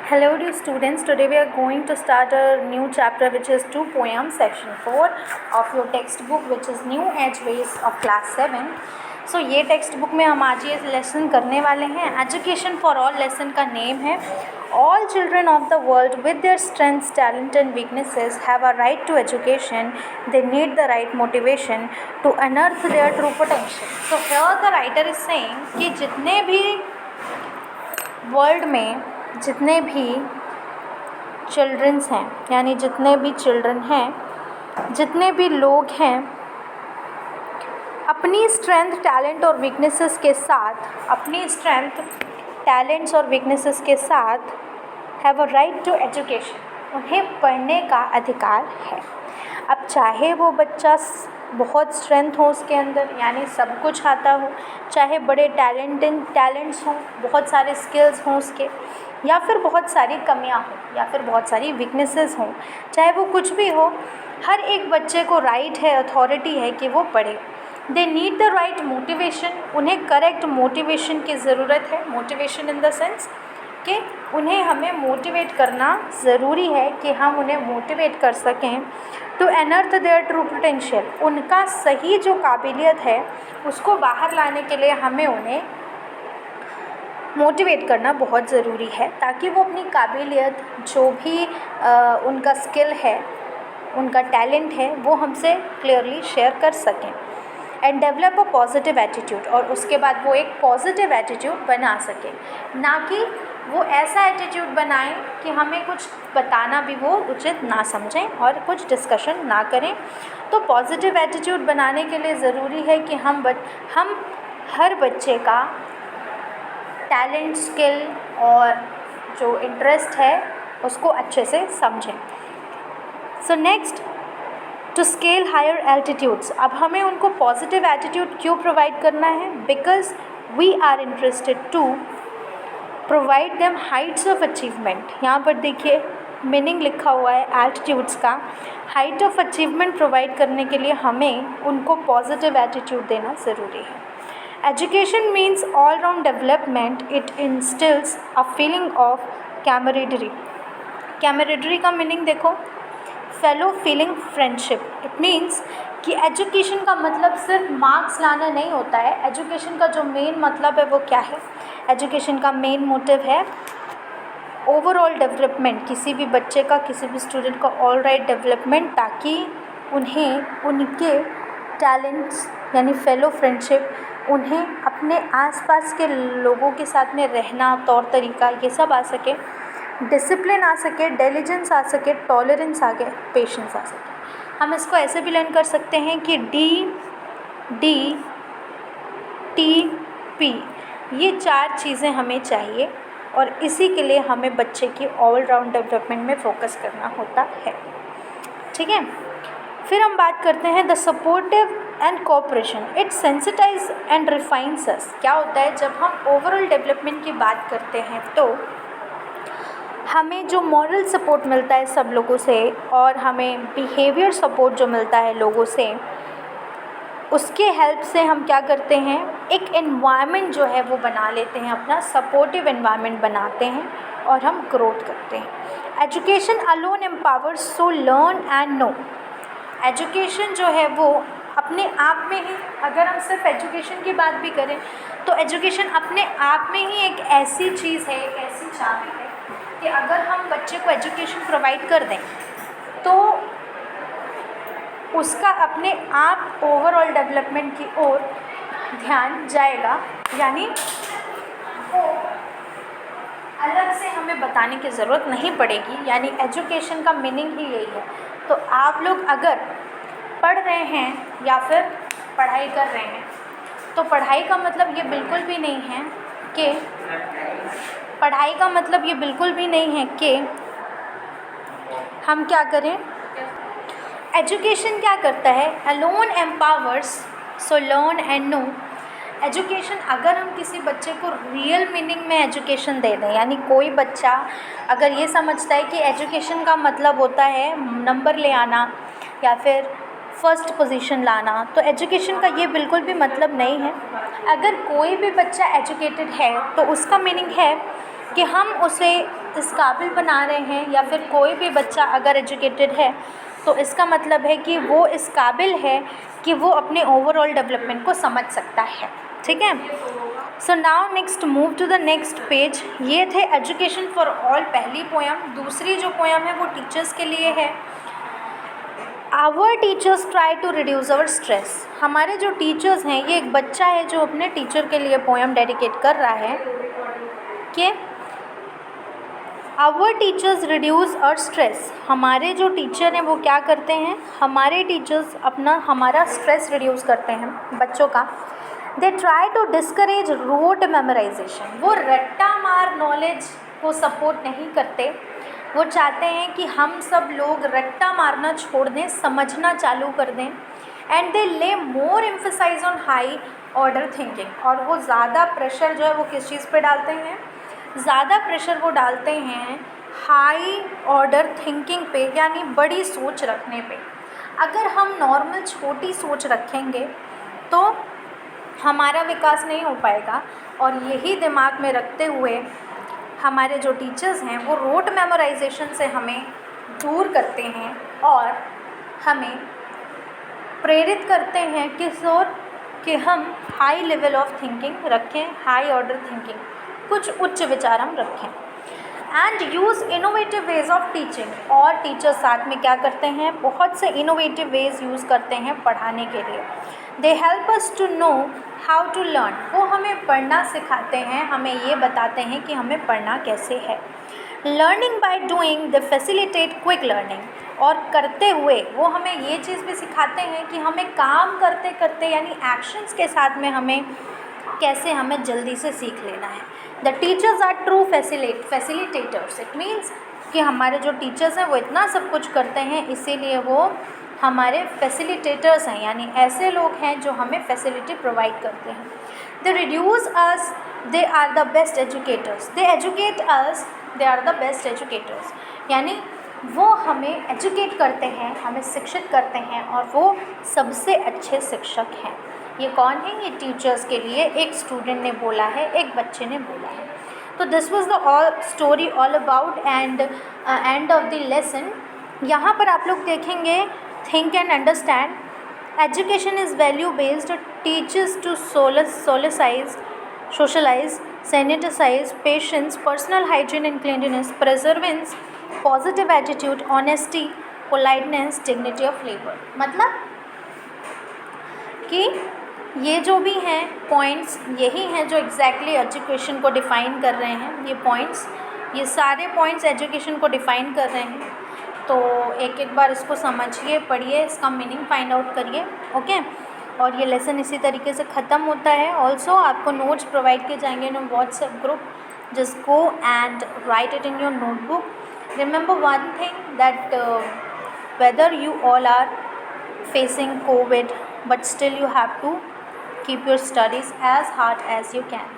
Hello dear students, today we are going to start a new chapter which is 2 poems section 4 of your textbook which is New Age Ways of class 7. So ये text book में हम आज ये lesson करने वाले हैं. Education for all lesson का name है. All children of the world with their strengths, talent and weaknesses have a right to education. They need the right motivation to unearth their true potential. So here the writer is saying कि जितने भी world में जितने भी children's हैं, यानी जितने भी चिल्ड्रन हैं, जितने भी लोग हैं, अपनी स्ट्रेंथ, टैलेंट और वीकनेसेस के साथ, अपनी स्ट्रेंथ, टैलेंट्स और वीकनेसेस के साथ have a right to education. उन्हें पढ़ने का अधिकार है. अब चाहे वो बच्चा बहुत स्ट्रेंथ हो उसके अंदर, यानी सब कुछ आता हो, चाहे बड़े टैलेंट्स हों, बहुत सारे स्किल्स हों उसके, या फिर बहुत सारी कमियां हों, या फिर बहुत सारी वीकनेसेस हों, चाहे वो कुछ भी हो, हर एक बच्चे को राइट है, अथॉरिटी है कि वो पढ़े. They need the right motivation. उन्हें करेक्ट मोटिवेशन की ज़रूरत है. मोटिवेशन इन द सेंस कि उन्हें हमें मोटिवेट करना ज़रूरी है, कि हम उन्हें मोटिवेट कर सकें. To unearth their true potential. उनका सही जो काबिलियत है उसको बाहर लाने के लिए हमें उन्हें मोटिवेट करना बहुत ज़रूरी है, ताकि वो अपनी काबिलियत, जो भी उनका स्किल है, उनका टैलेंट है, वो हमसे क्लियरली शेयर कर सकें. And develop a positive attitude. और उसके बाद वो एक पॉजिटिव एटीट्यूड बना सकें, ना कि वो ऐसा एटीट्यूड बनाएं कि हमें कुछ बताना भी वो उचित ना समझें और कुछ डिस्कशन ना करें. तो पॉजिटिव एटीट्यूड बनाने के लिए ज़रूरी है कि हम हर बच्चे का टैलेंट, स्किल और जो इंटरेस्ट है उसको अच्छे से समझें. So next, to scale higher altitudes. अब हमें उनको पॉजिटिव एटीट्यूड क्यों प्रोवाइड करना है? Because we are interested to provide them heights of achievement. यहाँ पर देखिए मीनिंग लिखा हुआ है एल्टीट्यूड्स का. हाइट ऑफ अचीवमेंट प्रोवाइड करने के लिए हमें उनको पॉजिटिव एटीट्यूड देना ज़रूरी है. Education means all round development. It instills a feeling of camaraderie. Camaraderie का मीनिंग देखो, fellow feeling, friendship. It means कि एजुकेशन का मतलब सिर्फ मार्क्स लाना नहीं होता है. एजुकेशन का जो मेन मतलब है वो क्या है? एजुकेशन का मेन मोटिव है ओवरऑल डेवलपमेंट. किसी भी बच्चे का, किसी भी स्टूडेंट का ऑल राइट डेवलपमेंट, ताकि उन्हें उनके टैलेंट्स यानी फेलो फ्रेंडशिप, उन्हें अपने आसपास के लोगों के साथ में रहना, तौर तरीका, ये सब आ सके. डिसिप्लिन आ सके, डिलीजेंस आ सके, टॉलरेंस आ सके, पेशेंस आ सके. हम इसको ऐसे भी लर्न कर सकते हैं कि DDTP, ये 4 चीज़ें हमें चाहिए, और इसी के लिए हमें बच्चे की ऑल राउंड डेवलपमेंट में फोकस करना होता है. ठीक है. फिर हम बात करते हैं the supportive and cooperation. It sensitize and refines us. क्या होता है जब हम ओवरऑल डेवलपमेंट की बात करते हैं, तो हमें जो मॉरल सपोर्ट मिलता है सब लोगों से, और हमें बिहेवियर सपोर्ट जो मिलता है लोगों से, उसके हेल्प से हम क्या करते हैं, एक एनवायरनमेंट जो है वो बना लेते हैं, अपना सपोर्टिव एनवायरनमेंट बनाते हैं, और हम ग्रोथ करते हैं. Education alone empowers, so learn and know. Education जो है वो अपने आप में ही, अगर हम सिर्फ एजुकेशन की बात भी करें, तो एजुकेशन अपने आप में ही एक ऐसी चीज़ है, एक ऐसी चाबी है कि अगर हम बच्चे को एजुकेशन प्रोवाइड कर दें, तो उसका अपने आप ओवरऑल डेवलपमेंट की ओर ध्यान जाएगा. यानी वो अलग से हमें बताने की ज़रूरत नहीं पड़ेगी. यानी एजुकेशन का मीनिंग ही यही है. तो आप लोग अगर पढ़ रहे हैं या फिर पढ़ाई कर रहे हैं, तो पढ़ाई का मतलब ये बिल्कुल भी नहीं है कि हम क्या करें. एजुकेशन क्या करता है? Alone empowers, so learn and know. Education, अगर हम किसी बच्चे को रियल मीनिंग में एजुकेशन दे दें, यानी कोई बच्चा अगर ये समझता है कि एजुकेशन का मतलब होता है नंबर ले आना या फिर फर्स्ट पोजीशन लाना, तो एजुकेशन का ये बिल्कुल भी मतलब नहीं है. अगर कोई भी बच्चा एजुकेटेड है तो उसका मीनिंग है कि हम उसे इस काबिल बना रहे हैं, या फिर कोई भी बच्चा अगर एजुकेटेड है तो इसका मतलब है कि वो इस काबिल है कि वो अपने ओवरऑल डेवलपमेंट को समझ सकता है। ठीक है। So now next move to the next page. ये थे एजुकेशन फॉर ऑल पहली पोयम। दूसरी जो पोयम है वो टीचर्स के लिए है। Our teachers try to reduce our stress. हमारे जो टीचर्स हैं, ये एक बच्चा है जो अपने टीचर के लिए पोयम डेडिकेट कर रहा है कि our teachers reduce our stress. हमारे जो टीचर हैं वो क्या करते हैं, हमारे टीचर्स हमारा स्ट्रेस रिड्यूस करते हैं बच्चों का। They try to discourage rote memorization. वो रट्टा मार नॉलेज को सपोर्ट नहीं करते। वो चाहते हैं कि हम सब लोग रट्टा मारना छोड़ दें, समझना चालू कर दें। And they lay more emphasize on high order thinking. और वो ज़्यादा प्रेशर जो है वो किस चीज़ पे डालते हैं, ज़्यादा प्रेशर वो डालते हैं हाई ऑर्डर थिंकिंग पे, यानी बड़ी सोच रखने पे। अगर हम नॉर्मल छोटी सोच रखेंगे तो हमारा विकास नहीं हो पाएगा। और यही दिमाग में रखते हुए हमारे जो टीचर्स हैं वो रोट मेमोराइजेशन से हमें दूर करते हैं और हमें प्रेरित करते हैं कि हम हाई लेवल ऑफ थिंकिंग रखें, हाई ऑर्डर थिंकिंग, कुछ उच्च विचार हम रखें। And use innovative ways of teaching. और टीचर्स साथ में क्या करते हैं, बहुत से इनोवेटिव वेज यूज़ करते हैं पढ़ाने के लिए। They help us to know how to learn. वो हमें पढ़ना सिखाते हैं, हमें ये बताते हैं कि हमें पढ़ना कैसे है। Learning by doing they facilitate quick learning. और करते हुए वो हमें ये चीज़ भी सिखाते हैं कि हमें काम करते करते, यानी एक्शंस के साथ में कैसे हमें जल्दी से सीख लेना है। The teachers are true facilitators. It means कि हमारे जो टीचर्स हैं वो इतना सब कुछ करते हैं, इसीलिए वो हमारे फैसिलिटेटर्स हैं, यानी ऐसे लोग हैं जो हमें फैसिलिटी प्रोवाइड करते हैं। They reduce us, they are the best educators. They educate us, they are the best educators. यानी वो हमें एजुकेट करते हैं, हमें शिक्षित करते हैं, और वो सबसे अच्छे शिक्षक हैं। ये कौन है, ये टीचर्स के लिए एक स्टूडेंट ने बोला है, एक बच्चे ने बोला है। तो this was the all story all about end of the lesson. यहाँ पर आप लोग देखेंगे think and understand. Education is value based, teachers to socialize, sanitize, patience, personal hygiene and cleanliness, perseverance, positive attitude, honesty, politeness, dignity of labour. मतलब कि ये जो भी हैं पॉइंट्स, यही हैं जो एग्जैक्टली एजुकेशन को डिफ़ाइन कर रहे हैं। ये पॉइंट्स, ये सारे पॉइंट्स एजुकेशन को डिफ़ाइन कर रहे हैं। तो एक एक बार इसको समझिए, पढ़िए, इसका मीनिंग फाइंड आउट करिए। ओके। और ये लेसन इसी तरीके से ख़त्म होता है। ऑल्सो आपको नोट्स प्रोवाइड किए जाएंगे in WhatsApp group. Just go and write it in your notebook. Remember one thing that whether you all are facing COVID, but still you have to keep your studies as hard as you can.